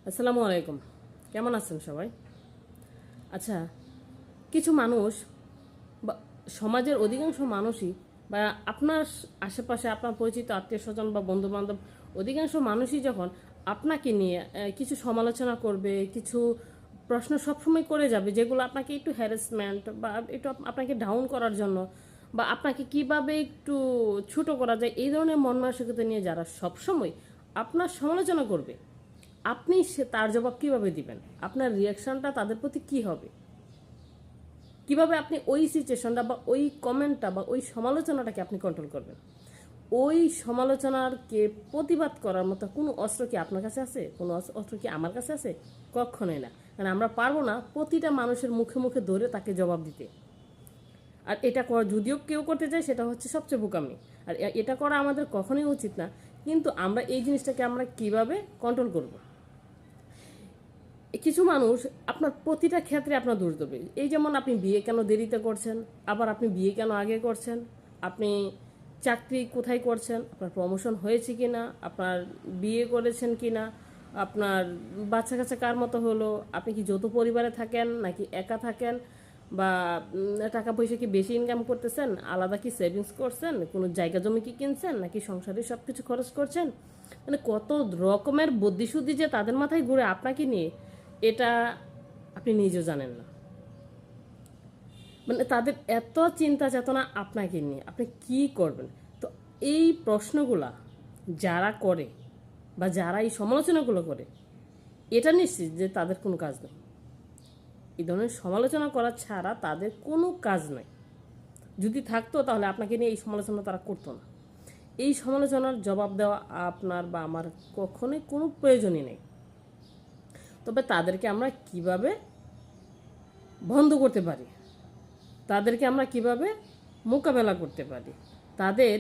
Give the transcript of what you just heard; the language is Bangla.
আসসালামু আলাইকুম। কেমন আছেন সবাই? আচ্ছা, কিছু মানুষ বা সমাজের অধিকাংশ মানুষই বা আপনার আশেপাশে আপনার পরিচিত আত্মীয় স্বজন বা বন্ধু বান্ধব অধিকাংশ মানুষই যখন আপনাকে নিয়ে কিছু সমালোচনা করবে, কিছু প্রশ্ন সবসময় করে যাবে যেগুলো আপনাকে একটু হ্যারাসমেন্ট বা একটু আপনাকে ডাউন করার জন্য বা আপনাকে কিভাবে একটু ছোট করা যায় এই ধরনের মন মানসিকতা নিয়ে যারা সবসময় আপনার সমালোচনা করবে, আপনি তার জবাব কিভাবে দিবেন? আপনার রিয়াকশনটা তাদের প্রতি কি হবে? কিভাবে আপনি ওই সিচুয়েশনটা বা ওই কমেন্টটা বা ওই সমালোচনাটাকে আপনি কন্ট্রোল করবেন? ওই সমালোচনারকে প্রতিবাদ করার মতো কোনো অস্ত্র কি আপনার কাছে আছে? কোনো অস্ত্র কি আমার কাছে আছে? কখনোই না। কারণ আমরা পারবো না প্রতিটা মানুষের মুখে মুখে ধরে তাকে জবাব দিতে। আর এটা যদিও কেউ করতে চায় সেটা হচ্ছে সবচেয়ে বোকামি। আর এটা করা আমাদের কখনোই উচিত না। কিন্তু আমরা এই জিনিসটাকে আমরা কিভাবে কন্ট্রোল করব? কিছু মানুষ আপনার প্রতিটা ক্ষেত্রে আপনার দোষ দেবে। এই যেমন আপনি বিয়ে কেন দেরিতে করছেন, আবার আপনি বিয়ে কেন আগে করছেন, আপনি চাকরি কোথায় করছেন, আপনার প্রমোশন হয়েছে কি না, আপনার বিয়ে করেছেন কি না, আপনার বাচ্চা কাচ্চা কার মতো হলো, আপনি কি যৌথ পরিবারে থাকেন নাকি একা থাকেন, বা টাকা পয়সা কি বেশি ইনকাম করতেছেন, আলাদা কি সেভিংস করছেন, কোনো জায়গা জমি কি কিনছেন নাকি সংসারে সব কিছু খরচ করছেন। মানে কত রকমের বুদ্ধিশুদ্ধি যে তাদের মাথায় ঘুরে আপনাকে নিয়ে, এটা আপনি নিজেও জানেন না। মানে তাদের এত চিন্তা চেতনা আপনাকে নিয়ে, আপনি কি করবেন? তো এই প্রশ্নগুলা যারা করে বা যারা এই সমালোচনাগুলো করে, এটা নিশ্চিত যে তাদের কোনো কাজ নেই। এই ধরনের সমালোচনা করা ছাড়া তাদের কোনো কাজ নেই। যদি থাকতো তাহলে আপনাকে নিয়ে এই সমালোচনা তারা করতো না। এই সমালোচনার জবাব দেওয়া আপনার বা আমার কখনোই কোনো প্রয়োজনই নেই। তবে তাদেরকে আমরা কিভাবে বন্ধ করতে পারি, তাদেরকে আমরা কিভাবে মোকাবেলা করতে পারি, তাদের